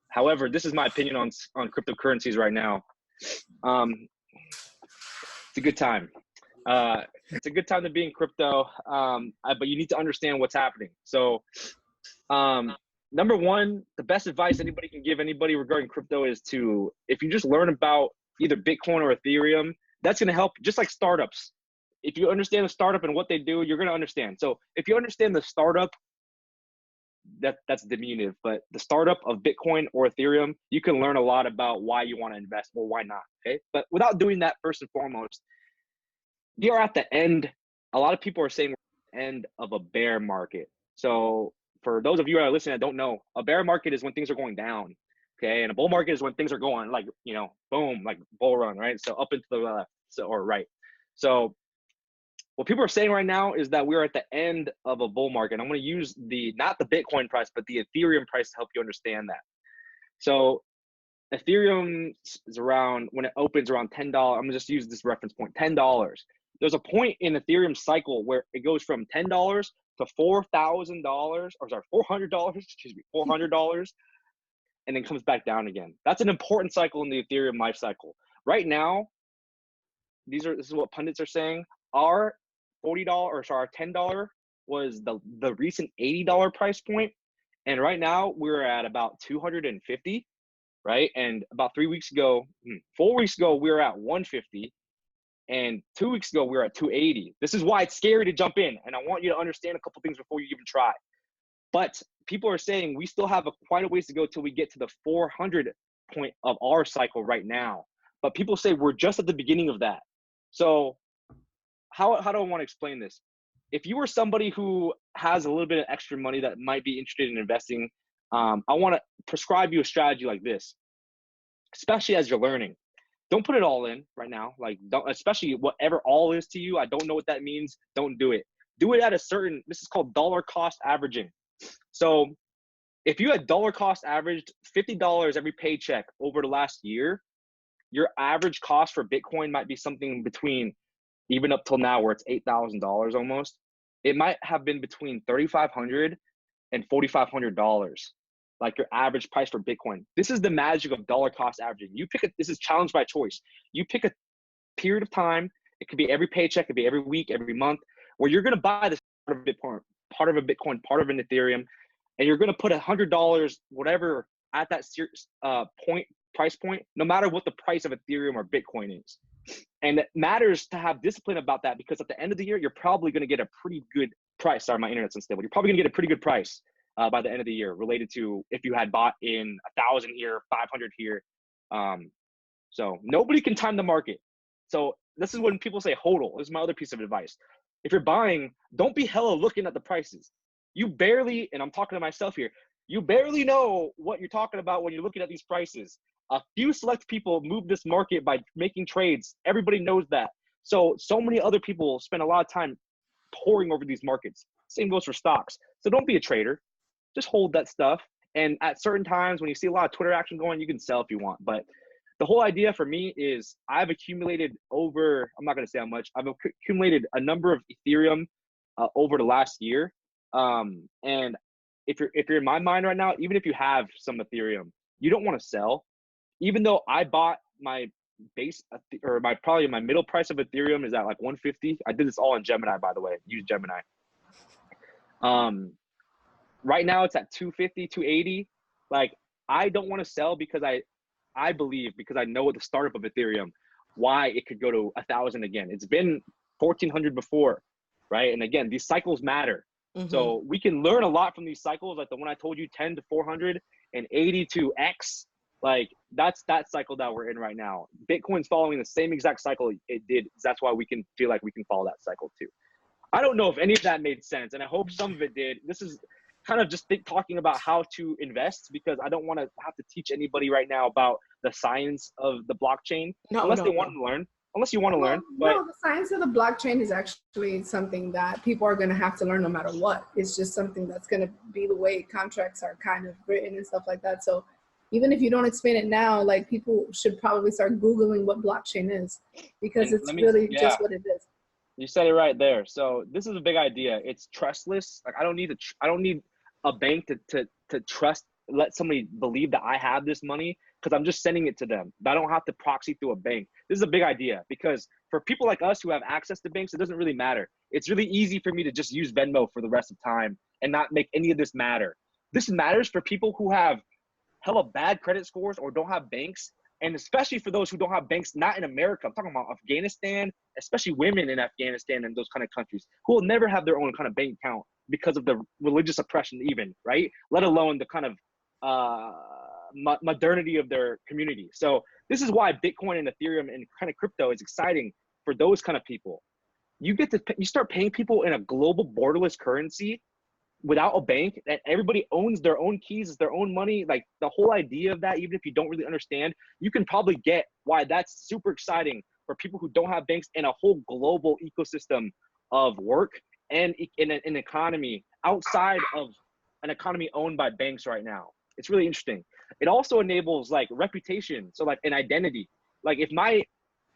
However, this is my opinion on cryptocurrencies right now. It's a good time. It's a good time to be in crypto, but you need to understand what's happening. So, number one, the best advice anybody can give anybody regarding crypto is if you just learn about either Bitcoin or Ethereum, that's going to help, just like startups. If you understand the startup and what they do, you're going to understand. So if you understand the startup, that's diminutive, but the startup of Bitcoin or Ethereum, you can learn a lot about why you want to invest or why not. Okay. But without doing that, first and foremost, we are at the end. A lot of people are saying we're at the end of a bear market. So for those of you that are listening that don't know, a bear market is when things are going down. Okay. And a bull market is when things are going boom, like bull run, right? So up and to the left, or right. So what people are saying right now is that we're at the end of a bull market. I'm going to use not the Bitcoin price, but the Ethereum price to help you understand that. So Ethereum is around, when it opens, around $10. I'm going to just use this reference point, $10. There's a point in Ethereum cycle where it goes from $10 to $4,000, $400, $400, and then comes back down again. That's an important cycle in the Ethereum life cycle. Right now, this is what pundits are saying. Our $10 was the recent $80 price point, and right now we're at about 250, right? And about 4 weeks ago we were at 150, and 2 weeks ago we were at 280. This is why it's scary to jump in, and I want you to understand a couple things before you even try. But people are saying we still have quite a ways to go till we get to the 400 point of our cycle right now. But people say we're just at the beginning of that. So how do I want to explain this? If you are somebody who has a little bit of extra money that might be interested in investing, I want to prescribe you a strategy like this, especially as you're learning. Don't put it all in right now. Especially whatever all is to you. I don't know what that means. Don't do it. Do it at this is called dollar cost averaging. So if you had dollar cost averaged $50 every paycheck over the last year, your average cost for Bitcoin might be something between even up till now where it's $8,000 almost, it might have been between $3,500 and $4,500, like your average price for Bitcoin. This is the magic of dollar cost averaging. This is challenge by choice. You pick a period of time. It could be every paycheck, it could be every week, every month, where you're going to buy this part of a Bitcoin, part of an Ethereum, and you're going to put $100, whatever, at that price point, no matter what the price of Ethereum or Bitcoin is. And it matters to have discipline about that, because at the end of the year, you're probably going to get a pretty good price. Sorry, my internet's unstable. You're probably going to get a pretty good price by the end of the year, related to if you had bought in 1,000 here, 500 here. So nobody can time the market. So this is when people say hodl. This is my other piece of advice. If you're buying, don't be hella looking at the prices. You barely, and I'm talking to myself here, you barely know what you're talking about when you're looking at these prices. A few select people move this market by making trades. Everybody knows that. So many other people spend a lot of time poring over these markets. Same goes for stocks. So don't be a trader. Just hold that stuff. And at certain times when you see a lot of Twitter action going, you can sell if you want. But the whole idea for me is I've accumulated over, I'm not going to say how much, I've accumulated a number of Ethereum over the last year. And if you're in my mind right now, even if you have some Ethereum, you don't want to sell. Even though I bought my base, or probably my middle price of Ethereum is at like 150. I did this all in Gemini, by the way. Use Gemini. Right now it's at 250, 280. Like, I don't want to sell because I believe, because I know at the startup of Ethereum, why it could go to 1,000 again. It's been 1,400 before, right? And again, these cycles matter. Mm-hmm. So we can learn a lot from these cycles, like the one I told you, 10 to 400 and 80 to X. Like, that's that cycle that we're in right now. Bitcoin's following the same exact cycle it did. That's why we can feel like we can follow that cycle too. I don't know if any of that made sense, and I hope some of it did. This is kind of just talking about how to invest, because I don't want to have to teach anybody right now about the science of the blockchain, unless they want to learn. Unless you want to learn. But no, the science of the blockchain is actually something that people are going to have to learn no matter what. It's just something that's going to be the way contracts are kind of written and stuff like that. So even if you don't explain it now, like, people should probably start Googling what blockchain is, because it's really just what it is. You said it right there. So this is a big idea. It's trustless. Like, I don't need a bank to let somebody believe that I have this money, because I'm just sending it to them. I don't have to proxy through a bank. This is a big idea, because for people like us who have access to banks, it doesn't really matter. It's really easy for me to just use Venmo for the rest of time and not make any of this matter. This matters for people who have hella bad credit scores or don't have banks, and especially for those who don't have banks, not in America. I'm talking about Afghanistan, especially women in Afghanistan and those kind of countries who will never have their own kind of bank account because of the religious oppression even, right? Let alone the kind of modernity of their community. So this is why Bitcoin and Ethereum and kind of crypto is exciting for those kind of people. You start paying people in a global borderless currency without a bank, that everybody owns their own keys, it's their own money. Like, the whole idea of that, even if you don't really understand, you can probably get why that's super exciting for people who don't have banks, and a whole global ecosystem of work and in an economy outside of an economy owned by banks right now. It's really interesting. It also enables like reputation. So like an identity. Like, if my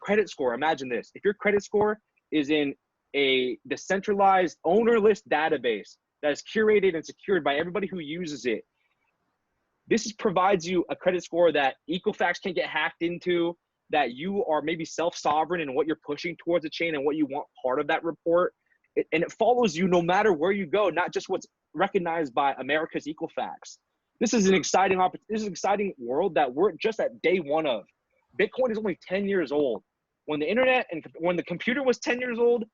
credit score, imagine this, if your credit score is in a decentralized ownerless database that is curated and secured by everybody who uses it, this provides you a credit score that Equifax can't get hacked into, that you are maybe self-sovereign in what you're pushing towards the chain and what you want part of that report. And it follows you no matter where you go, not just what's recognized by America's Equifax. This is an exciting world that we're just at day one of. Bitcoin is only 10 years old. When the internet and when the computer was 10 years old,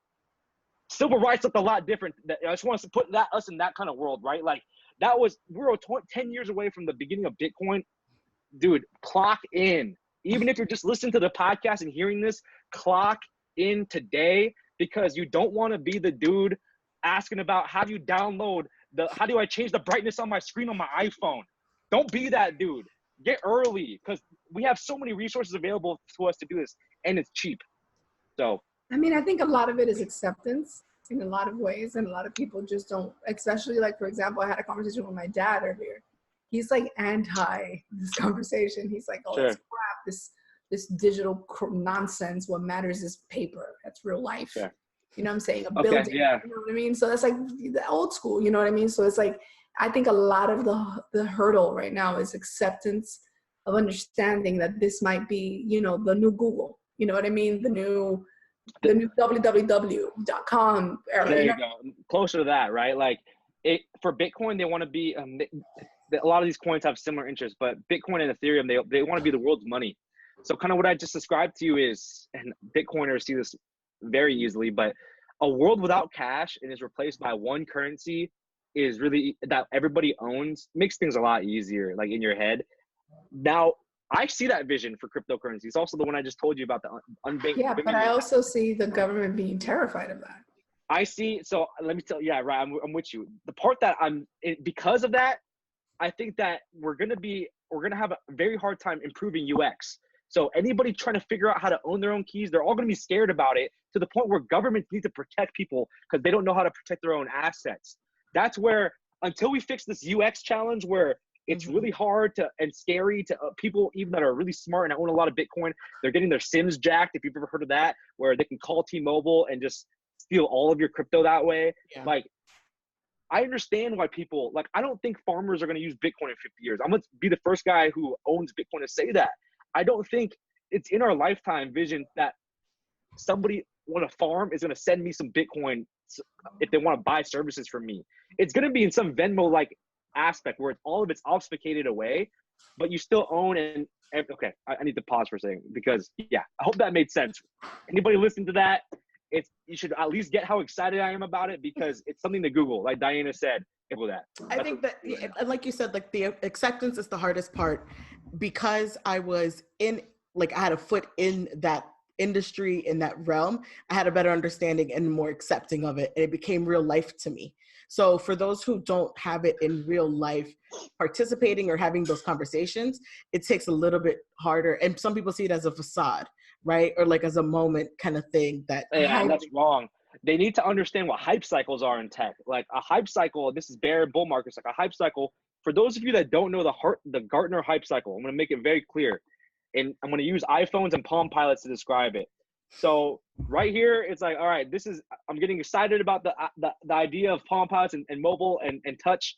civil rights looked a lot different. I just want to put us in that kind of world, right? Like, we were 10 years away from the beginning of Bitcoin. Dude, clock in. Even if you're just listening to the podcast and hearing this, clock in today, because you don't want to be the dude asking about how do I change the brightness on my screen on my iPhone. Don't be that dude. Get early, because we have so many resources available to us to do this, and it's cheap. So, I mean, I think a lot of it is acceptance in a lot of ways, and a lot of people just don't, especially like, for example, I had a conversation with my dad earlier. He's like anti this conversation. He's like, oh, it's crap. this digital nonsense. What matters is paper. That's real life. Yeah. You know what I'm saying? A Okay, building. yeah. You know what I mean? So that's like the old school. You know what I mean? So it's like, I think a lot of the hurdle right now is acceptance of understanding that this might be, you know, the new Google. You know what I mean? The new www.com era. There You you know? go. Closer to that, right? Like for Bitcoin, they want to be, a lot of these coins have similar interests, but Bitcoin and Ethereum, they want to be the world's money. So kind of what I just described to you is, and Bitcoiners see this very easily, but a world without cash and is replaced by one currency is really that everybody owns, makes things a lot easier, like in your head. Now, I see that vision for cryptocurrency. It's also the one I just told you about, the unbanked Yeah, women. but I also see the government being terrified of that. I see. So let me tell you, yeah, right. I'm with you. The part that because of that, I think that we're going to have a very hard time improving UX. So anybody trying to figure out how to own their own keys, they're all going to be scared about it, to the point where governments need to protect people because they don't know how to protect their own assets. That's where, until we fix this UX challenge where it's really hard and scary to people even that are really smart and own a lot of Bitcoin, they're getting their SIMs jacked, if you've ever heard of that, where they can call T-Mobile and just steal all of your crypto that way. Yeah. Like, I understand why people, like, I don't think farmers are going to use Bitcoin in 50 years. I'm going to be the first guy who owns Bitcoin to say that. I don't think it's in our lifetime vision that somebody on a farm is going to send me some Bitcoin if they want to buy services from me. It's going to be in some Venmo-like aspect where all of it's obfuscated away, but you still own and okay, I need to pause for a second because, yeah, I hope that made sense. Anybody listening to that, you should at least get how excited I am about it, because it's something to Google, like Diana said. I think that, like you said, like the acceptance is the hardest part, because I was I had a foot in that industry, in that realm. I had a better understanding and more accepting of it, and it became real life to me. So for those who don't have it in real life, participating or having those conversations, it takes a little bit harder. And some people see it as a facade, right? Or like as a moment kind of thing that. Yeah, and that's wrong. They need to understand what hype cycles are in tech. Like a hype cycle, this is bear and bull markets, like a hype cycle. For those of you that don't know the Gartner hype cycle, I'm going to make it very clear. And I'm going to use iPhones and Palm Pilots to describe it. So right here, it's like, all right, I'm getting excited about the idea of Palm Pilots and mobile and touch.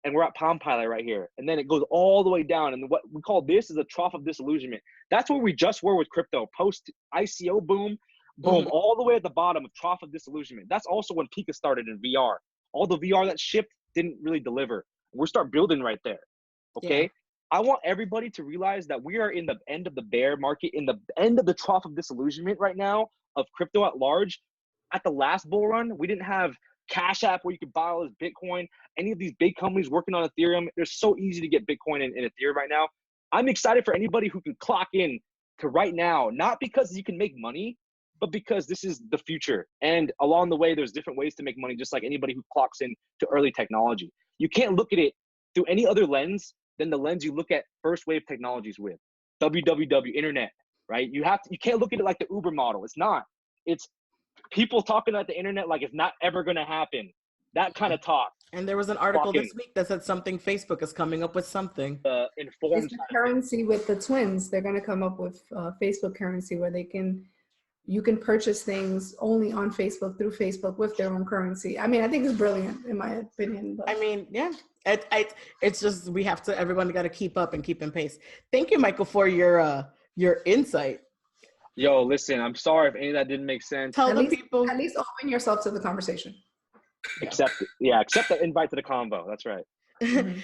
And we're at Palm Pilot right here. And then it goes all the way down. And what we call this is a trough of disillusionment. That's where we just were with crypto. Post ICO boom, all the way at the bottom of trough of disillusionment. That's also when Peeka started in VR. All the VR that shipped didn't really deliver. We'll start building right there. Okay. Yeah. I want everybody to realize that we are in the end of the bear market, in the end of the trough of disillusionment right now of crypto at large. At the last bull run, we didn't have Cash App where you could buy all this Bitcoin. Any of these big companies working on Ethereum, they're so easy to get Bitcoin and Ethereum right now. I'm excited for anybody who can clock in to right now, not because you can make money, but because this is the future. And along the way, there's different ways to make money, just like anybody who clocks in to early technology. You can't look at it through any other lens than the lens you look at first wave technologies with. www, internet, right? You can't look at it like the Uber model. It's not. It's people talking about the internet like it's not ever going to happen. That kind of talk. And there was an article this week that said Facebook is coming up with something. It's the currency with the twins. They're going to come up with Facebook currency where you can purchase things only on Facebook through Facebook with their own currency. I mean, I think it's brilliant in my opinion. But. I mean, yeah, it's just, everyone got to keep up and keep in pace. Thank you, Michael, for your insight. Yo, listen, I'm sorry if any of that didn't make sense. At least open yourself to the conversation. Accept the invite to the convo. That's right.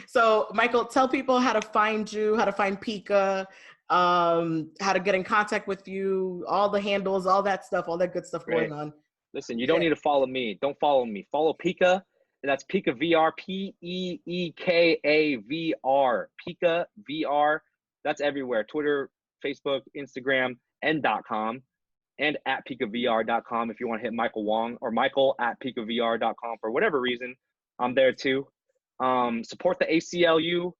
So, Michael, tell people how to find you, how to find Peeka, how to get in contact with you, all the handles, all that stuff, all that good stuff going on. Listen, you don't need to follow me. Don't follow me. Follow Peeka. And that's Peeka VR, PEEKA VR. Peeka VR. That's everywhere. Twitter, Facebook, Instagram, and .com. And at PeekaVR.com if you want to hit Michael Wong, or Michael at PeekaVR.com for whatever reason. I'm there too. Support the ACLU,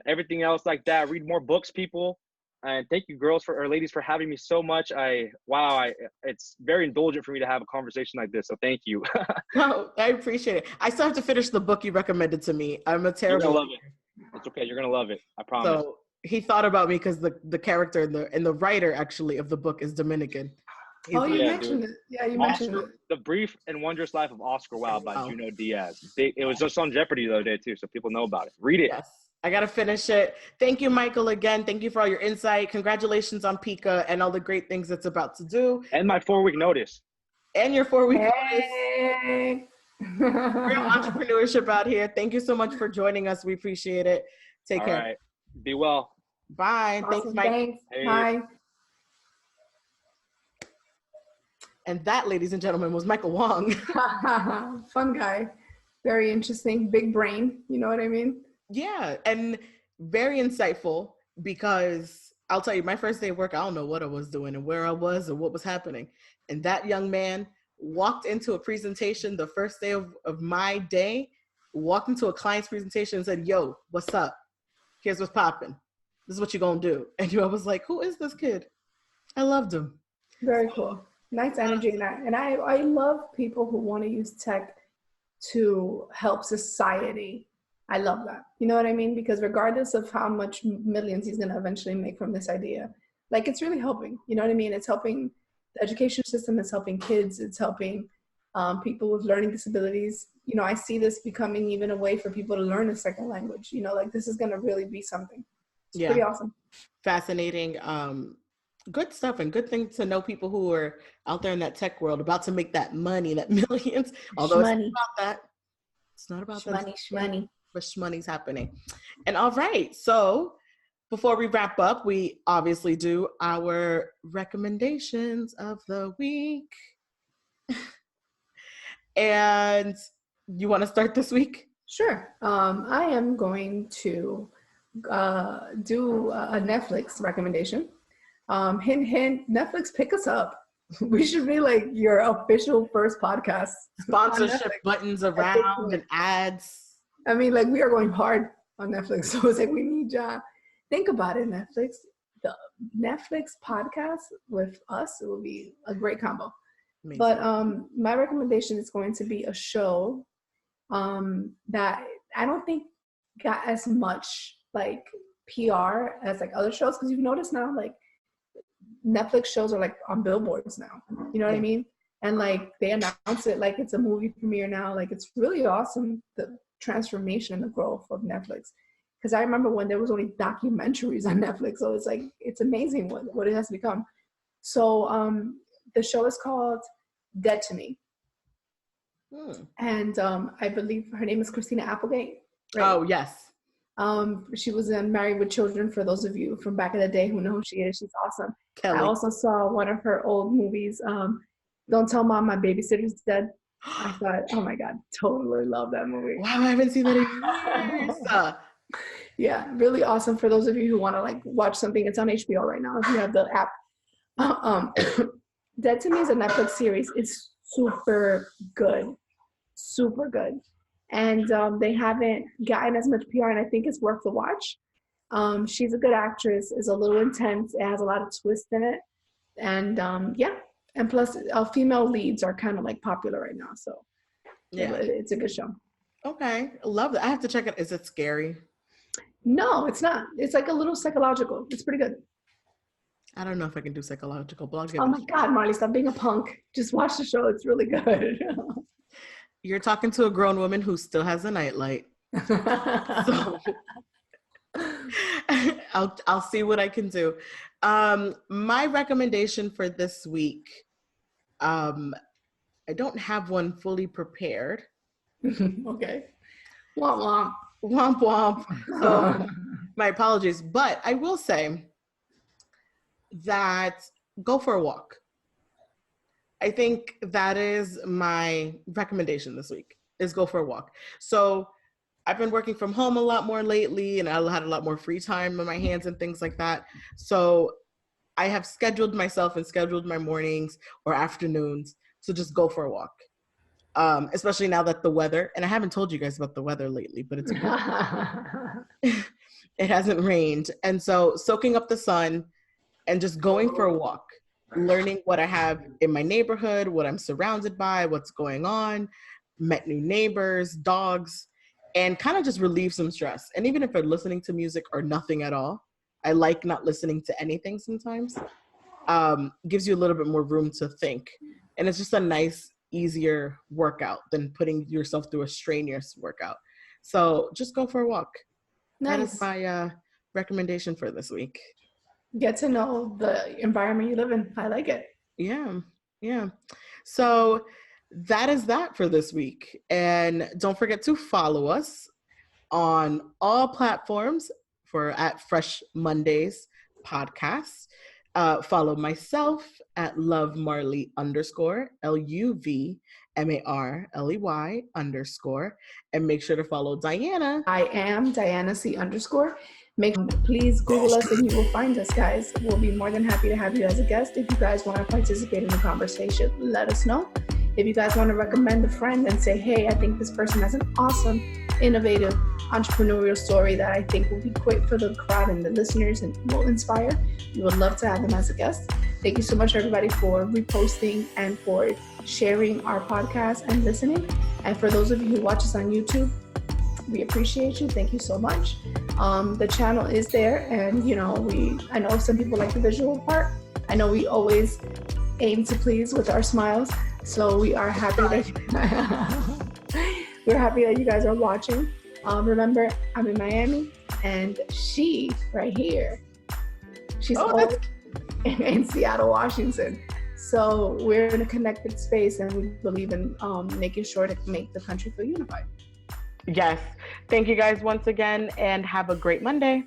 everything else like that. Read more books, people. And thank you, ladies, for having me so much. It's very indulgent for me to have a conversation like this. So thank you. No, I appreciate it. I still have to finish the book you recommended to me. I'm a terrible. You're gonna love it. It's okay. You're gonna love it. I promise. So he thought about me because the character and the writer actually of the book is Dominican. He's Oh, you Yeah, mentioned dude. it. Yeah, you mentioned it. The Brief and Wondrous Life of Oscar Wilde by Oh. Juno Diaz. It was just on Jeopardy the other day too, so people know about it. Read it. Yes. I got to finish it. Thank you, Michael, again. Thank you for all your insight. Congratulations on Peeka and all the great things it's about to do. And my 4-week notice. And your 4-week notice. Hey. Real entrepreneurship out here. Thank you so much for joining us. We appreciate it. Take All care. right. Be well. Bye. Awesome. Thanks, Mike. Thanks. Hey. Bye. And that, ladies and gentlemen, was Michael Wong. Fun guy. Very interesting. Big brain. You know what I mean? Yeah. And very insightful because I'll tell you, my first day of work, I don't know what I was doing and where I was and what was happening. And that young man walked into a presentation the first day of my day, walked into a client's presentation and said, yo, what's up? Here's what's popping. This is what you're going to do. And I was like, who is this kid? I loved him. Very cool. Nice energy in that. And I love people who want to use tech to help society. I love that. You know what I mean? Because regardless of how much millions he's going to eventually make from this idea, like it's really helping. You know what I mean? It's helping the education system. It's helping kids. It's helping people with learning disabilities. You know, I see this becoming even a way for people to learn a second language. You know, like this is going to really be something. It's pretty awesome. Fascinating. Good stuff and good thing to know people who are out there in that tech world about to make that money, that millions. Although it's not about that. It's not about that. Shmoney. But shmoney's happening. And all right. So before we wrap up, we obviously do our recommendations of the week. And you want to start this week? Sure. I am going to do a Netflix recommendation. Hint, hint, Netflix, pick us up. We should be like your official first podcast. Sponsorship buttons around and ads. I mean, like we are going hard on Netflix. So it's like we need you. Think about it, Netflix. The Netflix podcast with us, it will be a great combo. Amazing. But my recommendation is going to be a show that I don't think got as much like PR as like other shows, because you've noticed now like Netflix shows are like on billboards now. You know what I mean? And like they announce it like it's a movie premiere now. Like it's really awesome, the transformation and the growth of Netflix. Because I remember when there was only documentaries on Netflix. So it's like, it's amazing what it has become. So the show is called Dead to Me. And I believe her name is Christina Applegate. Right? Oh, yes. She was in Married with Children, for those of you from back in the day who know who she is. She's awesome. Kelly. I also saw one of her old movies, Don't Tell Mom My Babysitter's Dead. I thought, oh my God, totally love that movie. Wow, I haven't seen that in years. Yeah, really awesome for those of you who want to like watch something. It's on HBO right now if you have the app. Dead to Me is a Netflix series. It's super good. Super good. And they haven't gotten as much PR, and I think it's worth the watch. She's a good actress. It's a little intense. It has a lot of twists in it. And yeah. And plus, female leads are kind of like popular right now. So yeah, it's a good show. Okay. I love that. I have to check it. Is it scary? No, it's not. It's like a little psychological. It's pretty good. I don't know if I can do psychological, but I'll give Oh my God, Marley, stop being a punk. Just watch the show. It's really good. You're talking to a grown woman who still has a nightlight. So I'll see what I can do. My recommendation for this week, I don't have one fully prepared. Okay. Womp womp. Womp womp. So my apologies, but I will say that go for a walk. I think that is my recommendation this week, is go for a walk. So I've been working from home a lot more lately, and I had a lot more free time on my hands and things like that. So I have scheduled myself and scheduled my mornings or afternoons to just go for a walk. Especially now that the weather, and I haven't told you guys about the weather lately, but it's it hasn't rained. And so soaking up the sun and just going for a walk, learning what I have in my neighborhood, what I'm surrounded by, what's going on, met new neighbors, dogs, and kind of just relieve some stress. And even if I'm listening to music or nothing at all, I like not listening to anything sometimes. Gives you a little bit more room to think. And it's just a nice, easier workout than putting yourself through a strenuous workout. So just go for a walk. Nice. That is my recommendation for this week. Get to know the environment you live in. I like it. Yeah. So that is that for this week. And don't forget to follow us on all platforms at Fresh Mondays Podcasts. Follow myself at LoveMarley _ LUVMARLEY _ and make sure to follow Diana. I am Diana C _ please Google us and you will find us, guys. We'll be more than happy to have you as a guest. If you guys want to participate in the conversation, let us know. If you guys want to recommend a friend and say, hey, I think this person has an awesome, innovative, entrepreneurial story that I think will be great for the crowd and the listeners and will inspire, we would love to have them as a guest. Thank you so much, everybody, for reposting and for sharing our podcast and listening. And for those of you who watch us on YouTube, we appreciate you. Thank you so much. The channel is there, and I know some people like the visual part. I know we always aim to please with our smiles, so we are happy we're happy that you guys are watching. Remember, I'm in Miami, and she right here, she's in Seattle, Washington. So we're in a connected space, and we believe in making sure to make the country feel unified. Yes. Thank you guys once again, and have a great Monday.